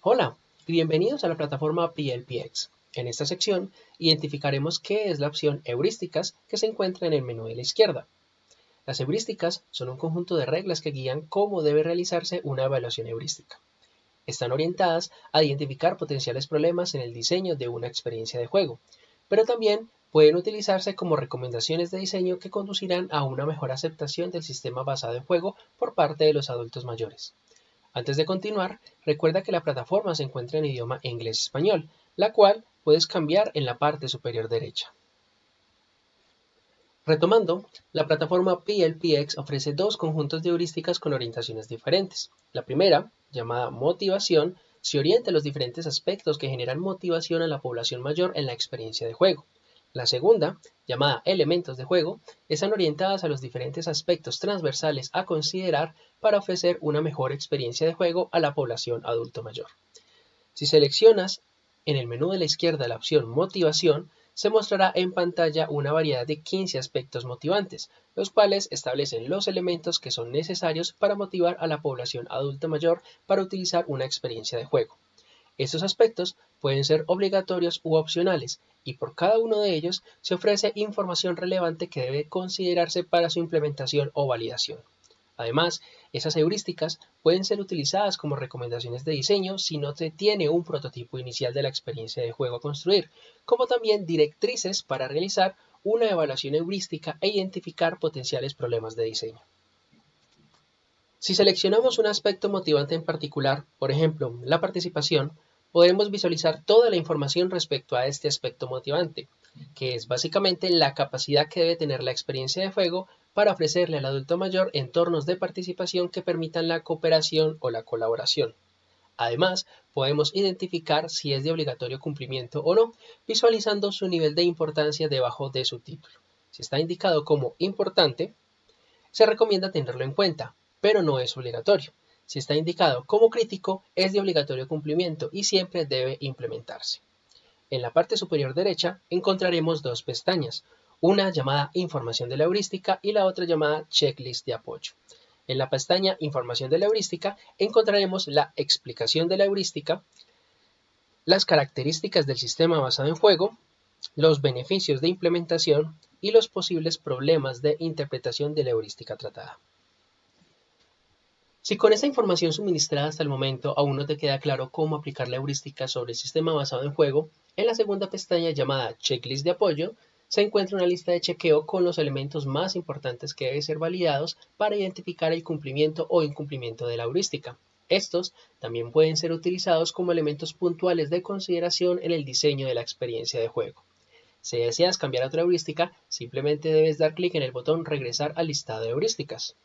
Hola, bienvenidos a la plataforma PLPX. En esta sección identificaremos qué es la opción heurísticas que se encuentra en el menú de la izquierda. Las heurísticas son un conjunto de reglas que guían cómo debe realizarse una evaluación heurística. Están orientadas a identificar potenciales problemas en el diseño de una experiencia de juego, pero también pueden utilizarse como recomendaciones de diseño que conducirán a una mejor aceptación del sistema basado en juego por parte de los adultos mayores. Antes de continuar, recuerda que la plataforma se encuentra en idioma inglés-español, la cual puedes cambiar en la parte superior derecha. Retomando, la plataforma PLPX ofrece dos conjuntos de heurísticas con orientaciones diferentes. La primera, llamada motivación, se orienta a los diferentes aspectos que generan motivación a la población mayor en la experiencia de juego. La segunda, llamada elementos de juego, están orientadas a los diferentes aspectos transversales a considerar para ofrecer una mejor experiencia de juego a la población adulto mayor. Si seleccionas en el menú de la izquierda la opción motivación, se mostrará en pantalla una variedad de 15 aspectos motivantes, los cuales establecen los elementos que son necesarios para motivar a la población adulta mayor para utilizar una experiencia de juego. Estos aspectos pueden ser obligatorios u opcionales, y por cada uno de ellos se ofrece información relevante que debe considerarse para su implementación o validación. Además, esas heurísticas pueden ser utilizadas como recomendaciones de diseño si no se tiene un prototipo inicial de la experiencia de juego a construir, como también directrices para realizar una evaluación heurística e identificar potenciales problemas de diseño. Si seleccionamos un aspecto motivante en particular, por ejemplo, la participación, podemos visualizar toda la información respecto a este aspecto motivante, que es básicamente la capacidad que debe tener la experiencia de juego para ofrecerle al adulto mayor entornos de participación que permitan la cooperación o la colaboración. Además, podemos identificar si es de obligatorio cumplimiento o no, visualizando su nivel de importancia debajo de su título. Si está indicado como importante, se recomienda tenerlo en cuenta, pero no es obligatorio. Si está indicado como crítico, es de obligatorio cumplimiento y siempre debe implementarse. En la parte superior derecha encontraremos dos pestañas, una llamada Información de la heurística y la otra llamada Checklist de apoyo. En la pestaña Información de la heurística encontraremos la explicación de la heurística, las características del sistema basado en juego, los beneficios de implementación y los posibles problemas de interpretación de la heurística tratada. Si con esta información suministrada hasta el momento aún no te queda claro cómo aplicar la heurística sobre el sistema basado en juego, en la segunda pestaña llamada Checklist de apoyo se encuentra una lista de chequeo con los elementos más importantes que deben ser validados para identificar el cumplimiento o incumplimiento de la heurística. Estos también pueden ser utilizados como elementos puntuales de consideración en el diseño de la experiencia de juego. Si deseas cambiar a otra heurística, simplemente debes dar clic en el botón Regresar al listado de heurísticas.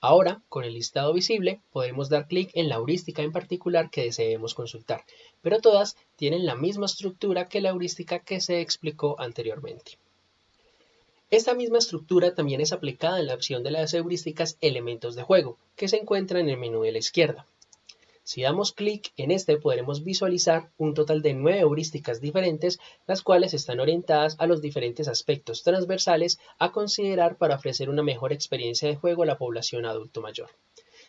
Ahora, con el listado visible, podemos dar clic en la heurística en particular que deseemos consultar, pero todas tienen la misma estructura que la heurística que se explicó anteriormente. Esta misma estructura también es aplicada en la opción de las heurísticas Elementos de juego, que se encuentra en el menú de la izquierda. Si damos clic en este podremos visualizar un total de 9 heurísticas diferentes, las cuales están orientadas a los diferentes aspectos transversales a considerar para ofrecer una mejor experiencia de juego a la población adulto mayor.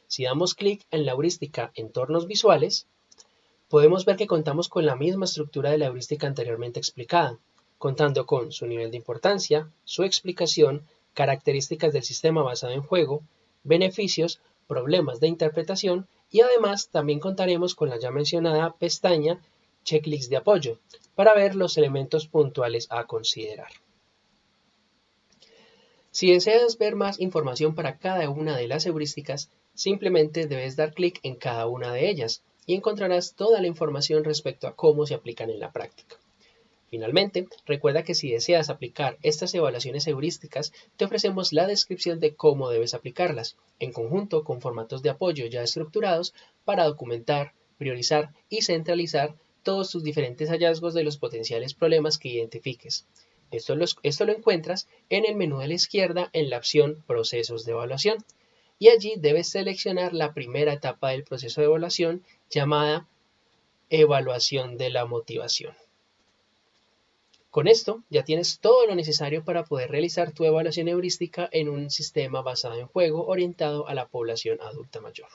Si damos clic en la heurística Entornos visuales, podemos ver que contamos con la misma estructura de la heurística anteriormente explicada, contando con su nivel de importancia, su explicación, características del sistema basado en juego, beneficios, problemas de interpretación y además también contaremos con la ya mencionada pestaña Checklist de apoyo para ver los elementos puntuales a considerar. Si deseas ver más información para cada una de las heurísticas, simplemente debes dar clic en cada una de ellas y encontrarás toda la información respecto a cómo se aplican en la práctica. Finalmente, recuerda que si deseas aplicar estas evaluaciones heurísticas, te ofrecemos la descripción de cómo debes aplicarlas, en conjunto con formatos de apoyo ya estructurados para documentar, priorizar y centralizar todos tus diferentes hallazgos de los potenciales problemas que identifiques. Esto lo encuentras en el menú de la izquierda en la opción Procesos de evaluación y allí debes seleccionar la primera etapa del proceso de evaluación llamada Evaluación de la motivación. Con esto ya tienes todo lo necesario para poder realizar tu evaluación heurística en un sistema basado en juego orientado a la población adulta mayor.